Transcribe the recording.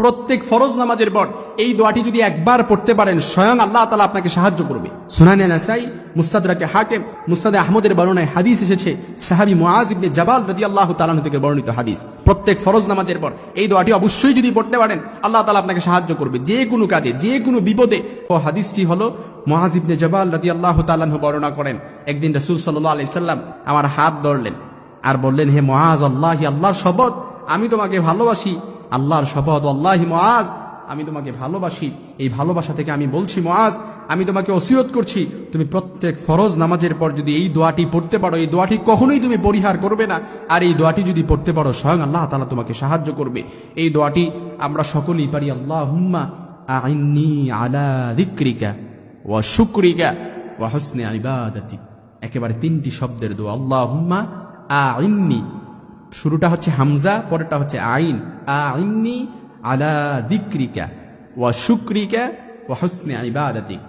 প্রত্যেক ফরজ নামাজের পর এই দোয়াটি যদি একবার পড়তে পারেন স্বয়ং আল্লাহ তাআলা আপনাকে সাহায্য করবে। সুনানে নাসাই, মুস্তাদরাকে হাকিম, মুসনাদে আহমদের বর্ণনায় হাদিস এসেছে, সাহাবী মুআজ ইবনে জাবাল রাদিয়াল্লাহু তাআলা থেকে বর্ণিত হাদিস। প্রত্যেক ফরজ নামাজের পর এই দোয়াটি অবশ্যই যদি পড়তে পারেন আল্লাহ তাআলা আপনাকে সাহায্য করবে যে কোনো কাজে, যে কোনো বিপদে। ও হাদিসটি হলো মুআজ ইবনে জাবাল রাদিয়াল্লাহু তাআলা বর্ণনা করেন, একদিন রাসূল সাল্লাল্লাহু আলাইহি সাল্লাম আমার হাত ধরলেন আর বললেন, হে মুআজ, আল্লাহি, আল্লাহর শপথ আমি তোমাকে ভালোবাসি। আল্লাহর শপথ, আল্লাহি মুআজ আমি তোমাকে ভালোবাসি। এই ভালোবাসা থেকে আমি বলছি মুআজ, আমি তোমাকে ওসিয়ত করছি, তুমি প্রত্যেক ফরজ নামাজের পর যদি এই দোয়াটি পড়তে পারো, এই দোয়াটি কখনোই তুমি পরিহার করবে না। আর এই দোয়াটি যদি পড়তে পারো স্বয়ং আল্লাহ তাআলা তোমাকে সাহায্য করবে। এই দোয়াটি আমরা সকলেই পারি। আল্লাহুম্মা আইন্নি আলা যিকরিকা ওয়া শুকরিকা ওয়া হুসনি ইবাদাতিক। একেবারে তিনটি শব্দের দোয়া। আল্লাহুম্মা আইন্নি, শুরুটা হচ্ছে হামজা, পরেরটা হচ্ছে আইন। আইন্নি আলা যিকরিকা ওয়া শুকরিকা ওয়া হুসনি ইবাদাতিক।